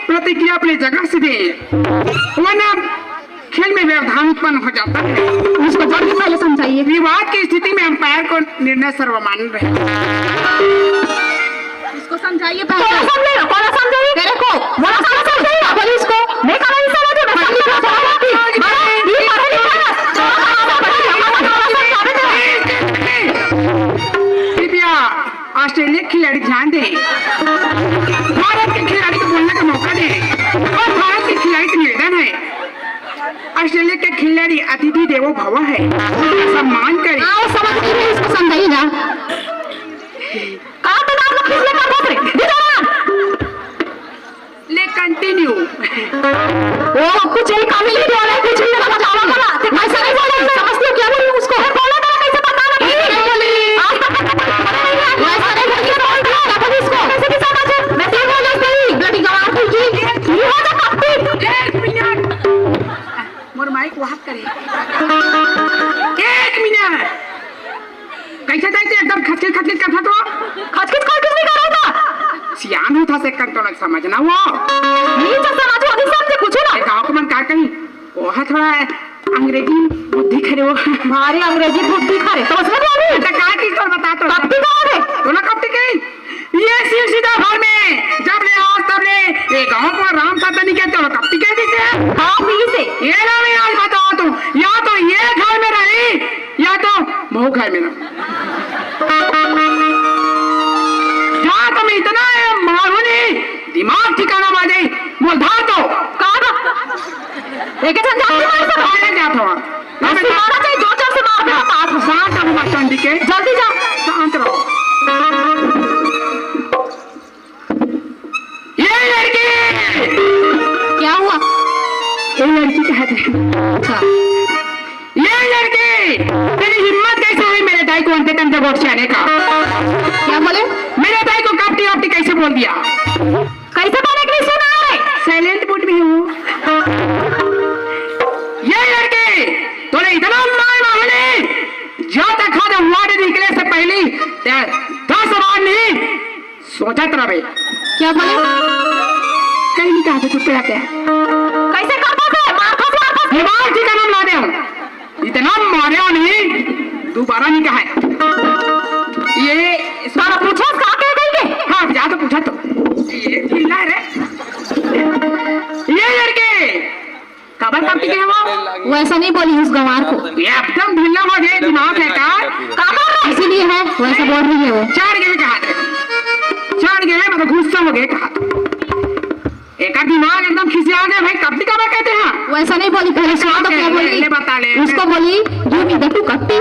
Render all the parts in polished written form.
प्रतिक्रिया अपनी जगह से दे, वरना खेल में व्यवधान उत्पन्न हो जाता है। इसको जल्दी पहले समझाइए। विवाद की स्थिति में अंपायर को निर्णय सर्वमान्य रहे। इसको समझाइए पहले। कौन समझाइए? तेरे को बोला सारा समझाइए। बोली इसको मैं कहाँ नहीं समझ मैं समझ नहीं कृपया ऑस्ट्रेलिया के खिलाड़ी ध्यान दे, भारत के खिलाड़ी को बोलने का मौका दे और भारत के खिलाड़ी का निवेदन है ऑस्ट्रेलिया के खिलाड़ी अतिथि देवो भव है, सम्मान करे। समझ नहीं रहे, इसको समझाइए ना। कहाँ पे आप लोग किसने कर रहे थे? ले कंटिन्यू। वो कुछ एक काबिल ही बोला है, कुछ भी ना बताओ ना। ऐसा नहीं बोला, समझती हो क्या बोली उसको? बोला था कैसे बताना? नहीं बोली। आज तक ऐसा नहीं बोली तो बोल दिया ना इसको। कैसे भी समझ? मैं सही बोल रही थी। ब्लडी गवार थी जी। ये हो जा कप्ती। 1 मिनट। मोर माइक वहां करे। 1 मिनट। कैसे जाते एकदम खचखच खचखच करता तो? खचखच कोई कुछ नहीं कर रहा था। सियान होता से कंट्रोल समझना वो। नीचे समझो, नहीं समझे कुछ ना। गाँव को मन कार कहीं वो थोड़ा अंग्रेजी बुद्धि खरे वो हमारी अंग्रेजी बुद्धि खरे तो उसमें बोली तो का चीज पर बता तो कब भी कहाँ है तो ना कब कहीं ये सीधा घर में जब ले आज तब ले ये गाँव को राम साता नहीं कहते हो कब कह देते हैं। हाँ पी से ये ना मैं आज बताओ तुम या तो ये घर में रही या तो बहु घर में रहो। जहाँ तुम इतना मारूनी दिमाग ठिकाना मारे बोलधार तो कहाँ एक झंझाती मार से आने जात हो ऐसे मारा चाहिए दो चार से मार दे आप शांत रहो चंडी के जल्दी जा शांत रहो। ये लड़की क्या हुआ ये लड़की कहते हैं। अच्छा ये लड़की तेरी हिम्मत कैसे हुई मेरे दाई को अंते तंते वोट से आने का? क्या बोले मेरे दाई को कपटी वपटी कैसे बोल दिया? कैसे बोले कि नहीं सुना है साइलेंट बूट में हूँ। ये लड़के तूने इतना मार मारने जब तक खाद वार्ड निकले से पहले 10 बार नहीं सोचा तेरा भाई क्या बोले कहीं नहीं कहा था चुप रहते हैं कैसे करता थे मार दिमाग ठीक नाम ला दे इतना मारे नहीं दोबारा नहीं कहा ये सारा पूछो कहाँ कह गई के हाँ जा तो पूछा तो ये चिल्ला रे ये लड़के कबर कब के वो वैसा नहीं बोली उस गंवार को ये एकदम ढीला हो गया दिमाग है का कबर इसीलिए है वैसा बोल रही है वो चढ़ गए कहा चढ़ गए मतलब गुस्सा हो गए कहा एक दिमाग एकदम खिसिया गया भाई कब कबर कहते हैं वैसा नहीं बोली पहले सुना तो क्या बोली बता ले उसको बोली यू नी दटू कट्टी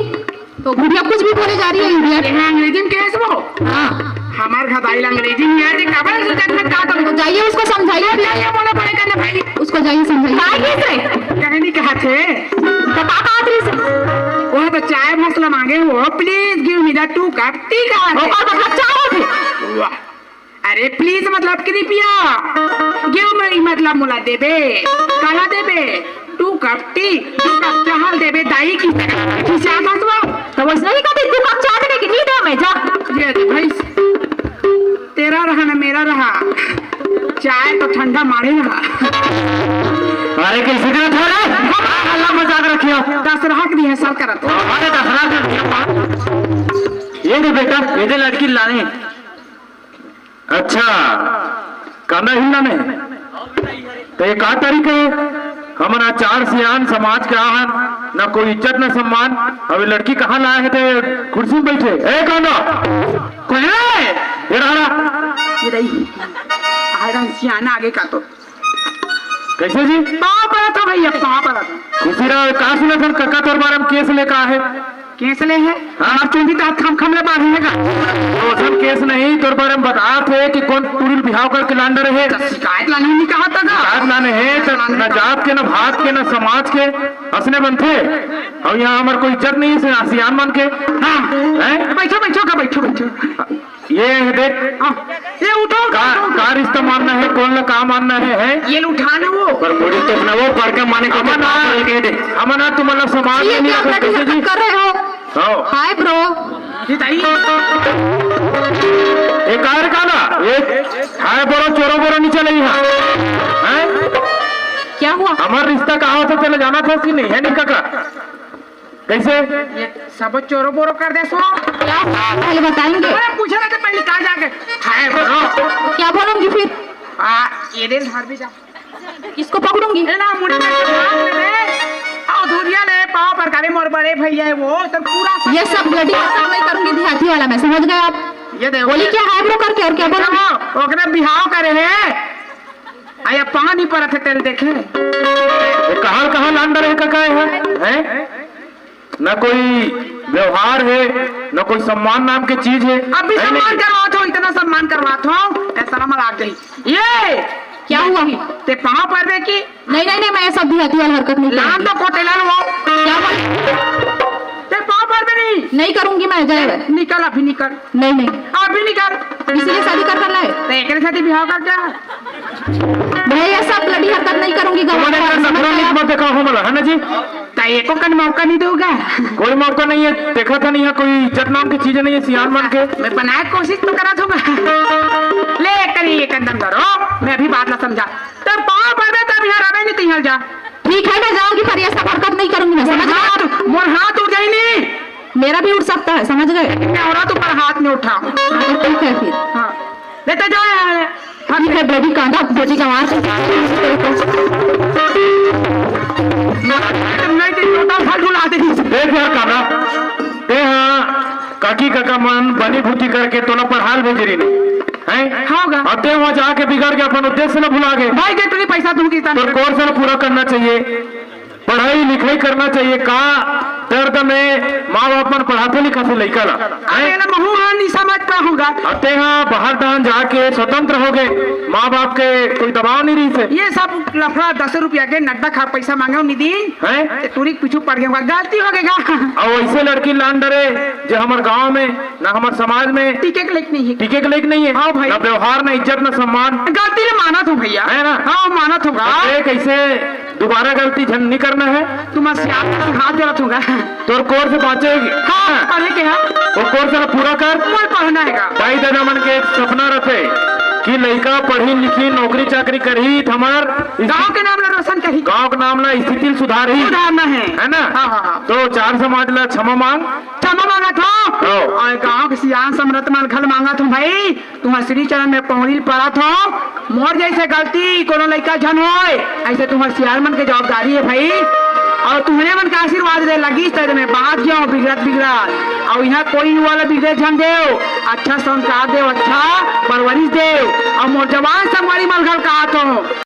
तो गुड़िया कुछ भी बोले जा रही है इंडिया अंग्रेजी में कैसे वो हाँ हमारे घर दाई अंग्रेजी में है कबर से का तो जाइए उसको समझाइए ये बोला पड़ेगा ना भाई उसको जाइए समझाइए कहने कहा थे वो तो चाय मसला मांगे वो please give me the 2 cup T कहा अरे प्लीज मतलब कृपया गिव मी मतलब मुला देबे काला देबे 2 कप टी 2 कप चाहल देबे दाई की खिसिया मसवा तो वैसे नहीं कहते 2 कप चाय देने की नहीं दे मैं जा ये तो भाई तेरा रहा ना मेरा रहा चाय तो ठंडा मारे रहा अरे कैसे करत हो रे अल्लाह मजाक रखियो 10 राहक दी है साल करत अरे 10 लाख ये दे बेटा ये दे लड़की लाने अच्छा कांदा हिलना में तो ये का तरीके हमारा चार सियान समाज का आहन ना कोई इज्जत ना सम्मान अभी लड़की कहाँ लाए हैं थे कुर्सी में बैठे ए कांदा कौन है ये रहा ये रही आयरन सियाना आगे का तो कैसे जी पाँव पड़ा था भैया पाँव पड़ा था खुशी रहा कहाँ सुना था कक्का तोर बारे में केस लेकर है केस ले है हाँ चुंदी तो खम खम ले बाहर है का रोशन केस नहीं तोर बारे में बता थे कि कौन पूरी बिहाव करके लांडे रहे शिकायत लाने नहीं कहा था शिकायत लाने हैं न जात के न भात के न समाज के हंसने बनते और यहाँ हमारे कोई इज्जत नहीं है सियान मान के हाँ बैठो बैठो का बैठो बैठो ये है ये उठो का रिश्ता मानना है कौन ला काम मानना है ये उठाना वो पर मुझे तो अपना वो पढ़ के माने को हमारा तुम मतलब समाज में नहीं कर रहे हो हाय ब्रो ये ताई एक कार का ना एक हाय बोरो चोरो बोरो नीचे नहीं है हुआ? हमारा रिश्ता कहाँ से चले जाना था उसकी नहीं है नहीं काका कैसे ये सब चोरो बोरो कर दे सो क्या पहले बताएंगे? अरे पूछे ना तो पहले कहा जाके हाय बोलो क्या बोलूंगी फिर? ये दिन घर भी जा किसको पकड़ूंगी? ए ना मुड़ी में हाथ ले आओ धुरिया ले पाँव पर करे मोर बड़े भैया है वो तो पूरा ये सब ब्लडी काम नहीं करूंगी देहाती वाला, मैं समझ गए आप? ये देखो बोली क्या है वो करके और क्या बोलूंगी? ओकरे बिहाव करे है आया पानी पर थे तेल देखे कहाँ लांडर है काका है न कोई व्यवहार है न कोई सम्मान नाम की चीज है अभी है सम्मान नहीं? करवात हो इतना सम्मान करवात हो ऐसा ना लग गई ये क्या हुआ? ते पाँव पर बे की नहीं मैं ये सब देहाती वाला हरकत नहीं लान करूंगी। तो कोटेला वो क्या बोल? ते पाँव पर बे नहीं करूंगी मैं, जाए निकल अभी निकल नहीं अभी निकल इसीलिए शादी कर लाए ते एकरे साथ बिहाव कर क्या मैं ये सब ब्लडी हरकत नहीं करूंगी। तुम्हारे घर सपना नहीं मत देखा हो मला है ना जी ताई को कन मौका नहीं दूंगा कोई मौका नहीं है देखा था नहीं है कोई इज्जत नाम की चीजें नहीं है सियान बन के मैं बनाए कोशिश तो करा दूंगा ले करिए कदम करो मैं अभी बात ना समझा तब पाँव पर बे तब यहाँ रवे नहीं तिहल जा ठीक है मैं जाऊंगी पर ये सब हरकत नहीं करूंगी, मैं समझ गए? मोर हाथ उठ गई नहीं मेरा भी उठ सकता है, समझ गए? मैं औरत ऊपर हाथ नहीं उठा तो ठीक है फिर, हाँ लेते जाओ यहाँ ठीक है ब्लडी कांधा बोझी का मार नहीं तो छोटा फल ढुला दे देख यार काना ते हाँ काकी काका मन बनी भूती करके तो ना पढ़ाल भेज रही है होगा अते वहाँ जाके बिगड़ के अपन उद्देश्य न भुला गए भाई के तुझे पैसा दूंगी तो कोर्स न पूरा करना चाहिए पढ़ाई लिखाई करना चाहिए का दर्द में माँ बाप मन पढ़ाते लिखाते लड़का ला अरे ना महू हाँ नहीं समझ पाऊंगा अते हाँ बाहर दान जाके स्वतंत्र हो गए माँ बाप के कोई दबाव नहीं रही से ये सब लफड़ा 10 रुपया के नड्डा खा पैसा मांगे निधि है तुरी पीछू पड़ गया गलती हो गएगा और वैसे लड़की लान डरे जो हमारे गांव में न हमारे समाज में टीके के लेक नहीं है टीके के लेक नहीं है हाँ भाई। न व्यवहार न इज्जत न सम्मान गलती ले माना तू भैया है ना? हाँ माना होगा कैसे दोबारा गलती झन नहीं करना है तुम हाथ जरूरत होगा तो कोर्स पहुंचेगी हाँ पढ़े के है वो कोर्स पूरा कर मोर पढ़ना है भाई दादा मन के एक सपना रखे कि लड़का पढ़ी लिखी नौकरी चाकरी करी हमार गाँव के नाम ला रोशन कही गांव का नाम ला स्थिति सुधारी सुधारना है ना हाँ हाँ हाँ तो चार समाज ला क्षमा मांग क्षमा मांगा था और गाँव के सियान समरत मान घर मांगा था भाई तुम श्री चरण में पौड़ी पड़ा था मोर जैसे गलती कोनो लड़का झन होए ऐसे तुम्हारे सियान मन की जवाबदारी है भाई और तुम्हें मन का आशीर्वाद दे लगी तेरे में बात जाओ बिगड़त और यहाँ कोई वाला बिगड़े झन देव अच्छा संस्कार देव अच्छा परवरिश देव और मोर जवान सब हमारी मन घर कहा तो